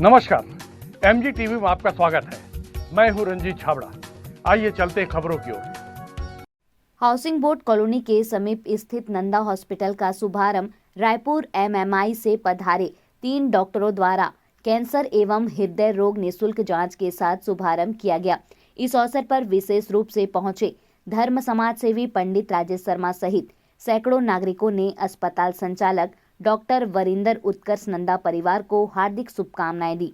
नमस्कार, MG TV में आपका स्वागत है। मैं हूं रंजीत छाबड़ा। आइए चलते हैं खबरों की ओर। हाउसिंग बोर्ड कॉलोनी के समीप स्थित नंदा हॉस्पिटल का शुभारंभ रायपुर एमएमआई से पधारे 3 डॉक्टरों द्वारा कैंसर एवं हृदय रोग निःशुल्क जांच के साथ शुभारंभ किया गया। इस अवसर पर विशेष रूप से पहुंचे धर्म समाज सेवी पंडित राजेश शर्मा सहित सैकड़ों नागरिकों ने अस्पताल संचालक डॉक्टर वरिंदर उत्कर्ष नंदा परिवार को हार्दिक शुभकामनाएं दी।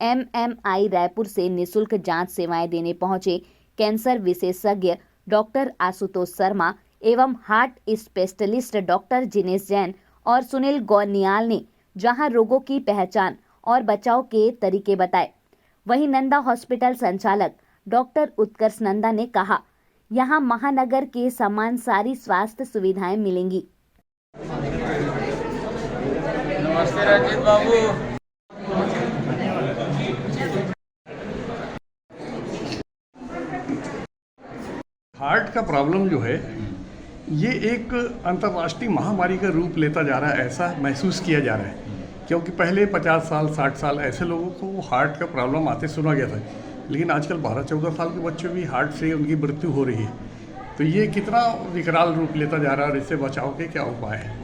एमएमआई रायपुर से निःशुल्क जांच सेवाएं देने पहुंचे कैंसर विशेषज्ञ डॉक्टर आशुतोष शर्मा एवं heart specialist doctor Jinesh Jain और सुनील गौनियाल ने जहां रोगों की पहचान और बचाव के तरीके बताए, वहीं नंदा हॉस्पिटल संचालक डॉक्टर उत्कर्ष नंदा ने कहा, यहां महानगर के समान सारी स्वास्थ्य सुविधाएं मिलेंगी। नमस्ते रंजीत बाबू। हार्ट का प्रॉब्लम जो है ये एक अंतर्राष्ट्रीय महामारी का रूप लेता जा रहा है, ऐसा महसूस किया जा रहा है। क्योंकि पहले 50 साल 60 साल ऐसे लोगों को हार्ट का प्रॉब्लम आते सुना गया था, लेकिन आजकल 12-14 साल के बच्चे भी हार्ट से उनकी मृत्यु हो रही है। तो ये कितना विकराल रूप लेता जा रहा है और इससे बचाव के क्या उपाय हैं?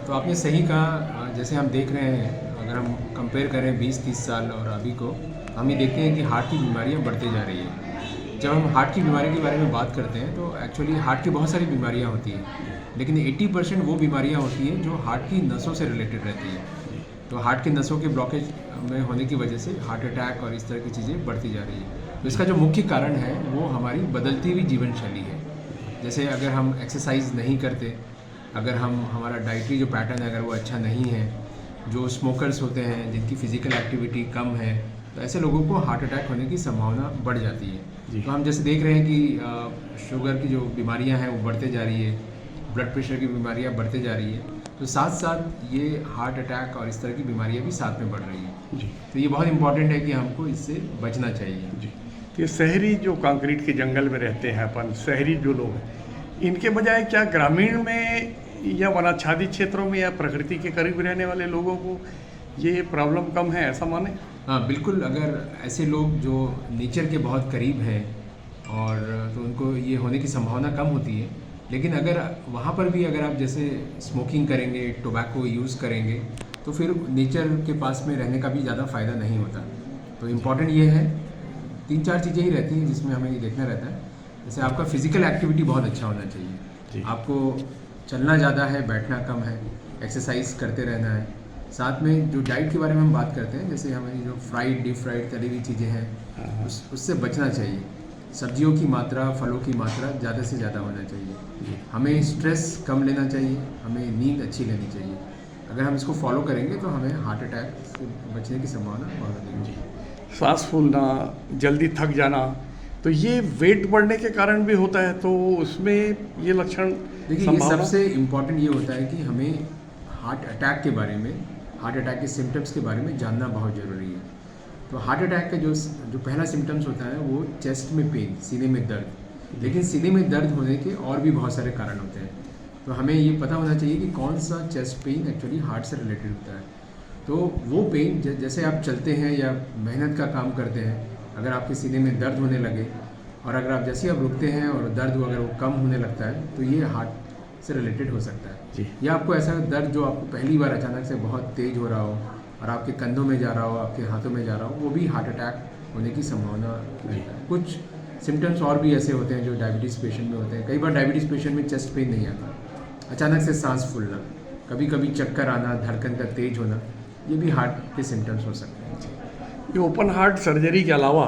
तो आपने सही कहा। जैसे हम देख रहे हैं, अगर हम कंपेयर करें 20-30 साल और अभी को, हम ये देखते हैं कि हार्ट की बीमारियां बढ़ते जा रही है। जब हम हार्ट की बीमारी के बारे में बात करते हैं तो एक्चुअली हार्ट की बहुत सारी बीमारियां होती हैं, लेकिन 80% वो बीमारियां होती हैं जो हार्ट की नसों से रिलेटेड रहती हैं। तो हार्ट की नसों के ब्लॉकेज में होने की वजह से हार्ट अटैक और इस तरह की चीज़ें बढ़ती जा रही है। तो इसका जो मुख्य कारण है वो हमारी बदलती हुई जीवन शैली है। जैसे अगर हम एक्सरसाइज नहीं करते, अगर हमारा डाइटरी जो पैटर्न है अगर वो अच्छा नहीं है, जो स्मोकर्स होते हैं जिनकी फ़िज़िकल एक्टिविटी कम है, तो ऐसे लोगों को हार्ट अटैक होने की संभावना बढ़ जाती है। तो हम जैसे देख रहे हैं कि शुगर की जो बीमारियां हैं वो बढ़ते जा रही है, ब्लड प्रेशर की बीमारियां बढ़ते जा रही है, तो साथ साथ ये हार्ट अटैक और इस तरह की बीमारियां भी साथ में बढ़ रही हैं। तो ये बहुत इंपॉर्टेंट है कि हमको इससे बचना चाहिए। तो ये शहरी जो कंक्रीट के जंगल में रहते हैं, अपन शहरी जो लोग हैं, इनके बजाय क्या ग्रामीण में या वनाच्छादित क्षेत्रों में या प्रकृति के करीब रहने वाले लोगों को ये प्रॉब्लम कम है, ऐसा माने? हाँ बिल्कुल। अगर ऐसे लोग जो नेचर के बहुत करीब हैं और तो उनको ये होने की संभावना कम होती है, लेकिन अगर वहाँ पर भी अगर आप जैसे स्मोकिंग करेंगे, टोबैको यूज़ करेंगे, तो फिर नेचर के पास में रहने का भी ज़्यादा फ़ायदा नहीं होता। तो इम्पॉर्टेंट ये है, 3-4 चीज़ें ही रहती हैं जिसमें हमें ये देखना रहता है। जैसे आपका फिजिकल एक्टिविटी बहुत अच्छा होना चाहिए, आपको चलना ज़्यादा है, बैठना कम है, एक्सरसाइज करते रहना है। साथ में जो डाइट के बारे में हम बात करते हैं, जैसे हमारी जो फ्राइड, डीप फ्राइड तली हुई चीज़ें हैं उससे बचना चाहिए। सब्जियों की मात्रा, फलों की मात्रा ज़्यादा से ज़्यादा होना चाहिए। हमें स्ट्रेस कम लेना चाहिए, हमें नींद अच्छी लेनी चाहिए। अगर हम इसको फॉलो करेंगे तो हमें हार्ट अटैक से बचने की संभावना बहुत अधिक है। सांस फूलना, जल्दी थक जाना, तो ये वेट बढ़ने के कारण भी होता है, तो उसमें ये लक्षण देखिए, ये सबसे इम्पॉर्टेंट ये होता है कि हमें हार्ट अटैक के बारे में, हार्ट अटैक के सिम्टम्स के बारे में जानना बहुत ज़रूरी है। तो हार्ट अटैक का जो पहला सिम्टम्स होता है वो चेस्ट में पेन, सीने में दर्द। लेकिन सीने में दर्द होने के और भी बहुत सारे कारण होते हैं। तो हमें ये पता होना चाहिए कि कौन सा चेस्ट पेन एक्चुअली हार्ट से रिलेटेड होता है। तो वो पेन जैसे आप चलते हैं या मेहनत का काम करते हैं, अगर आपके सीने में दर्द होने लगे और अगर आप जैसे आप रुकते हैं और दर्द अगर वो कम होने लगता है, तो ये हार्ट से रिलेटेड हो सकता है। या आपको ऐसा दर्द जो आपको पहली बार अचानक से बहुत तेज हो रहा हो और आपके कंधों में जा रहा हो, आपके हाथों में जा रहा हो, वो भी हार्ट अटैक होने की संभावना रहता है। कुछ सिम्टम्स और भी ऐसे होते हैं जो डायबिटीज़ पेशेंट में होते हैं। कई बार डायबिटीज़ पेशेंट में चेस्ट पेन नहीं आता, अचानक से सांस फूलना, कभी कभी चक्कर आना, धड़कन का तेज होना, ये भी हार्ट के सिम्टम्स हो सकते हैं। ये ओपन हार्ट सर्जरी के अलावा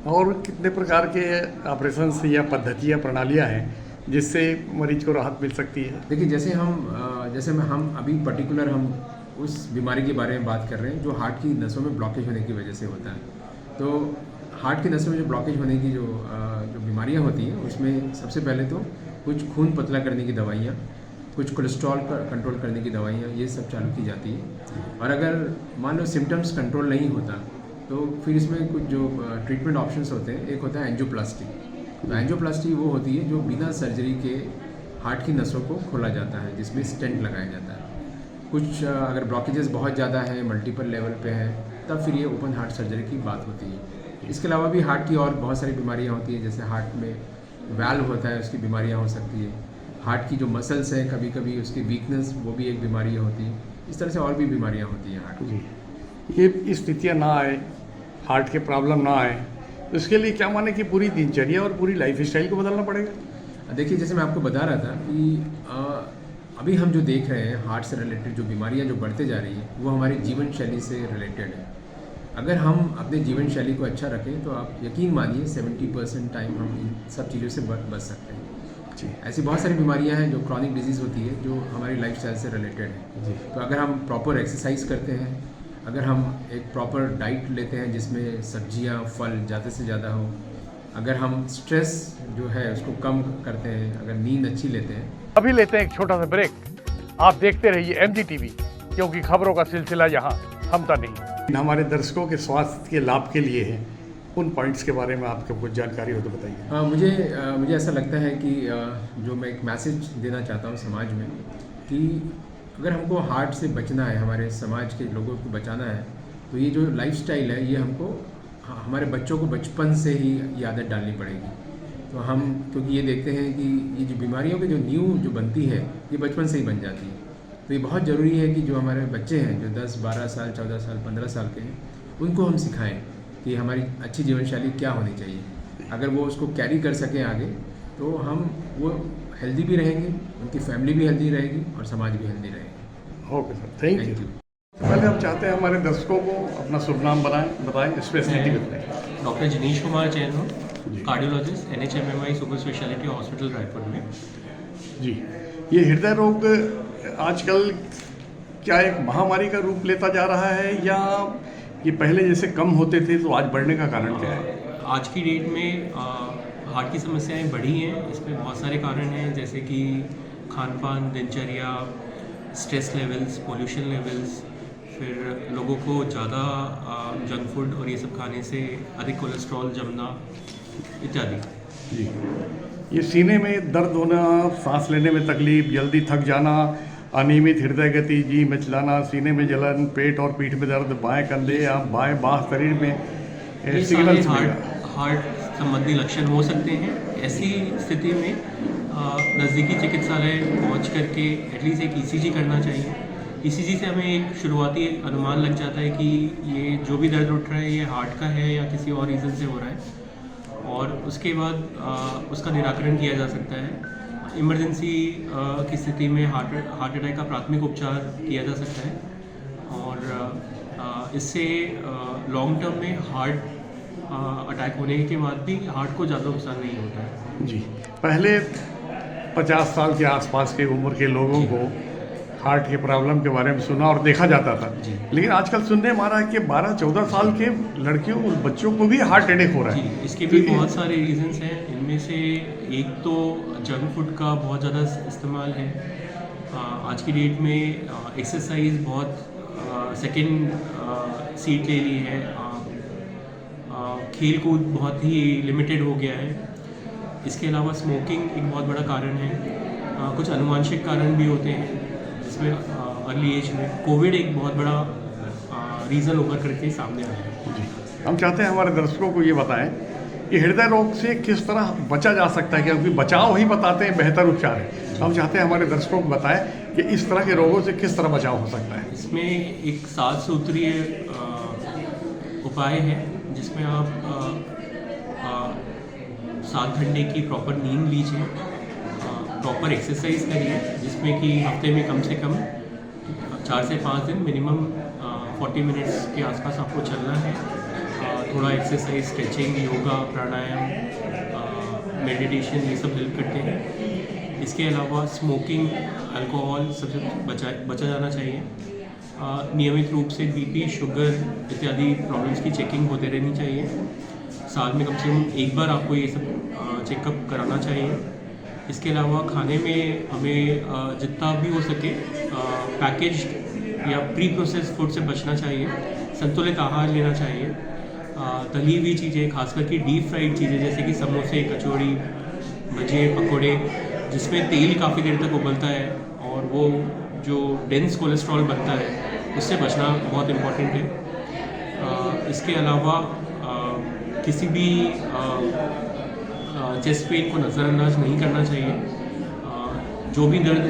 और कितने प्रकार के ऑपरेशन या पद्धतियाँ, प्रणालियाँ हैं जिससे मरीज को राहत मिल सकती है? देखिए, जैसे हम अभी पर्टिकुलर हम उस बीमारी के बारे में बात कर रहे हैं जो हार्ट की नसों में ब्लॉकेज होने की वजह से होता है। तो हार्ट की नसों में जो ब्लॉकेज होने की जो बीमारियां होती हैं, उसमें सबसे पहले तो कुछ खून पतला करने की दवाइयाँ, कुछ कोलेस्ट्रॉल कंट्रोल करने की दवाइयाँ, ये सब चालू की जाती है। और अगर मान लो सिम्टम्स कंट्रोल नहीं होता तो फिर इसमें कुछ जो ट्रीटमेंट ऑप्शंस होते हैं, एक होता है एंजियोप्लास्टी। तो एंजियोप्लास्टी वो होती है जो बिना सर्जरी के हार्ट की नसों को खोला जाता है, जिसमें स्टेंट लगाया जाता है। कुछ अगर ब्लॉकेजेस बहुत ज़्यादा है, मल्टीपल लेवल पे है, तब फिर ये ओपन हार्ट सर्जरी की बात होती है। इसके अलावा भी हार्ट की और बहुत सारी बीमारियाँ होती हैं, जैसे हार्ट में वाल्व होता है, उसकी बीमारियाँ हो सकती है। हार्ट की जो मसल्स हैं, कभी कभी उसकी वीकनेस, वो भी एक बीमारी होती है। इस तरह से और भी बीमारियाँ होती हैं हार्ट की। जी, ये स्थितियाँ ना आए, हार्ट के प्रॉब्लम ना आए, तो इसके लिए क्या माने कि पूरी दिनचर्या और पूरी लाइफ स्टाइल को बदलना पड़ेगा। देखिए, जैसे मैं आपको बता रहा था कि अभी हम जो देख रहे हैं हार्ट से रिलेटेड जो बीमारियां जो बढ़ते जा रही हैं, वो हमारी जीवन शैली से रिलेटेड है। अगर हम अपने जीवन शैली को अच्छा रखें तो आप यकीन मानिए 70% टाइम हम इन सब चीज़ों से बच सकते हैं। जी, ऐसी बहुत सारी बीमारियां हैं जो क्रॉनिक डिजीज़ होती है, जो हमारी लाइफस्टाइल से रिलेटेड है। जी। तो अगर हम प्रॉपर एक्सरसाइज करते हैं, अगर हम एक प्रॉपर डाइट लेते हैं जिसमें सब्जियां, फल ज़्यादा से ज़्यादा हो, अगर हम स्ट्रेस जो है उसको कम करते हैं, अगर नींद अच्छी लेते हैं। अभी लेते हैं एक छोटा सा ब्रेक। आप देखते रहिए MG TV, क्योंकि खबरों का सिलसिला यहाँ थमता नहीं। हमारे दर्शकों के स्वास्थ्य के लाभ के लिए है, उन पॉइंट्स के बारे में आपको कुछ जानकारी हो तो बताइए। मुझे ऐसा लगता है कि जो मैं एक मैसेज देना चाहता हूँ समाज में, कि अगर हमको हार्ट से बचना है, हमारे समाज के लोगों को बचाना है, तो ये जो लाइफस्टाइल है, ये हमको हमारे बच्चों को बचपन से ही ये आदत डालनी पड़ेगी। तो हम, क्योंकि ये देखते हैं कि ये जो बीमारियों की जो नींव जो बनती है, ये बचपन से ही बन जाती है। तो ये बहुत ज़रूरी है कि जो हमारे बच्चे हैं, जो 10, 12 साल, 14 साल, 15 साल के हैं, उनको हम सिखाएं कि हमारी अच्छी जीवन शैली क्या होनी चाहिए। अगर वो उसको कैरी कर सकें आगे, तो वो हेल्दी भी रहेंगे, उनकी फैमिली भी हेल्दी रहेगी और समाज भी हेल्दी रहेगा। Okay sir, thank you. पहले हम चाहते हैं हमारे दर्शकों को अपना शुभ नाम बताएं, स्पेशलिटी बताएं। डॉक्टर जिनीश कुमार जैन हूँ, जी। Cardiologist, NHMMI super specialty hospital Raipur में। जी, ये हृदय रोग आजकल क्या एक महामारी का रूप लेता जा रहा है, या ये पहले जैसे कम होते थे तो आज बढ़ने का कारण क्या है? आज की डेट में हार्ट की समस्याएं बढ़ी हैं। इसमें बहुत सारे कारण हैं, जैसे कि खान पान, दिनचर्या, स्ट्रेस लेवल्स, पोल्यूशन लेवल्स, फिर लोगों को ज़्यादा जंक फूड और ये सब खाने से अधिक कोलेस्ट्रॉल जमना इत्यादि। जी, ये सीने में दर्द होना, सांस लेने में तकलीफ, जल्दी थक जाना, अनियमित हृदय गति, जी मिचलाना, सीने में जलन, पेट और पीठ में दर्द, बाएं कंधे या बाएं बाँह शरीर में ये सारे सिग्नल्स हार्ट संबंधी लक्षण हो सकते हैं। ऐसी स्थिति में नज़दीकी चिकित्सालय पहुंच करके एटलीस्ट एक ECG करना चाहिए। ECG से हमें एक शुरुआती अनुमान लग जाता है कि ये जो भी दर्द उठ रहा है, ये हार्ट का है या किसी और रीज़न से हो रहा है, और उसके बाद उसका निराकरण किया जा सकता है। इमरजेंसी की स्थिति में हार्ट अटैक का प्राथमिक उपचार किया जा सकता है, और इससे लॉन्ग टर्म में हार्ट अटैक होने के बाद भी हार्ट को ज़्यादा नुकसान नहीं होता है। जी, पहले 50 साल के आसपास के उम्र के लोगों को हार्ट के प्रॉब्लम के बारे में सुना और देखा जाता था, लेकिन आजकल सुनने में आ रहा है कि 12-14 साल के लड़कियों और बच्चों को भी हार्ट अटैक हो रहा जी, है। इसके भी बहुत सारे रीजंस हैं। इनमें से एक तो जंक फूड का बहुत ज़्यादा इस्तेमाल है। आज की डेट में एक्सरसाइज बहुत सेकंड सीट ले ली है। खेल कूद बहुत ही लिमिटेड हो गया है। इसके अलावा स्मोकिंग एक बहुत बड़ा कारण है। कुछ अनुवांशिक कारण भी होते हैं, जिसमें अर्ली एज में कोविड एक बहुत बड़ा रीज़न होकर करके सामने आया है। जी, हम चाहते हैं हमारे दर्शकों को ये बताएं कि हृदय रोग से किस तरह बचा जा सकता है, क्योंकि बचाव ही बताते हैं बेहतर उपचार है। हम चाहते हैं हमारे दर्शकों को बताएं कि इस तरह के रोगों से किस तरह बचाव हो सकता है। इसमें एक 7 सूत्रीय उपाय है, जिसमें आप 7 घंटे की प्रॉपर नींद लीजिए, प्रॉपर एक्सरसाइज करिए, जिसमें कि हफ्ते में कम से कम 4 से 5 दिन मिनिमम 40 मिनट्स के आसपास आपको चलना है। थोड़ा एक्सरसाइज, स्ट्रेचिंग, योगा, प्राणायाम, मेडिटेशन, ये सब हेल्प करते हैं। इसके अलावा स्मोकिंग, अल्कोहल सबसे बचा जाना चाहिए। नियमित रूप से BP, शुगर इत्यादि प्रॉब्लम्स की चेकिंग होते रहनी चाहिए। साल में कम से कम एक बार आपको ये सब चेकअप कराना चाहिए। इसके अलावा खाने में हमें जितना भी हो सके पैकेज्ड या प्री प्रोसेस्ड फूड से बचना चाहिए। संतुलित आहार लेना चाहिए। तली हुई चीज़ें, खासकर कि डीप फ्राइड चीज़ें जैसे कि समोसे, कचौड़ी, भजिए, पकोड़े, जिसमें तेल काफ़ी देर तक उबलता है और वो जो डेंस कोलेस्ट्रॉल बनता है उससे बचना बहुत इम्पोर्टेंट है। इसके अलावा किसी भी चेस्ट पेन को नज़रअंदाज नहीं करना चाहिए। जो भी दर्द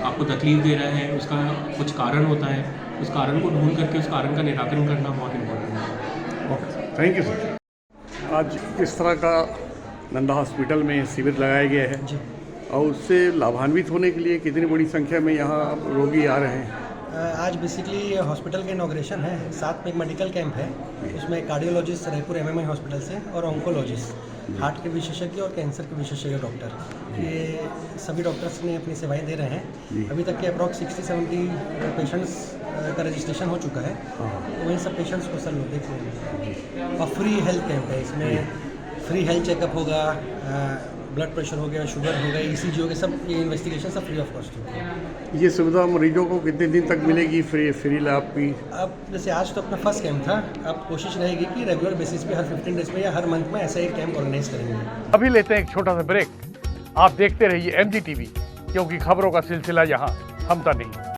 आपको तकलीफ़ दे रहा है उसका कुछ कारण होता है, उस कारण को ढूंढ करके उस कारण का निराकरण करना बहुत इम्पोर्टेंट है। Okay, thank you sir. आज इस तरह का नंदा हॉस्पिटल में शिविर लगाया गया है और उससे लाभान्वित होने के लिए कितनी बड़ी संख्या में यहाँ रोगी आ रहे हैं? आज बेसिकली हॉस्पिटल का इनॉग्रेशन है, साथ में एक मेडिकल कैंप है। उसमें कार्डियोलॉजिस्ट रायपुर एमएमआई हॉस्पिटल से और ऑन्कोलॉजिस्ट हार्ट के विशेषज्ञ और कैंसर के विशेषज्ञ डॉक्टर, ये सभी डॉक्टर्स ने अपनी सेवाएं दे रहे हैं। अभी तक के अप्रॉक्स 60-70 पेशेंट्स का रजिस्ट्रेशन हो चुका है, तो वहीं सब पेशेंट्स को सर देख रहे हैं। और फ्री हेल्थ कैंप है, इसमें फ्री हेल्थ चेकअप होगा, ब्लड प्रेशर हो गया, शुगर हो गया, ईसीजी हो गया, सब ये इन्वेस्टिगेशन सब फ्री ऑफ कॉस्ट होगी। ये सुविधा मरीजों को कितने दिन तक मिलेगी फ्री लैब की? अब जैसे आज तो अपना फर्स्ट कैंप था, अब कोशिश रहेगी कि रेगुलर बेसिस पे हर 15 डेज में या हर मंथ में ऐसा एक कैंप ऑर्गेनाइज करेंगे। अभी लेते हैं एक छोटा सा ब्रेक। आप देखते रहिए MG TV, क्योंकि खबरों का सिलसिला यहाँ थमता नहीं।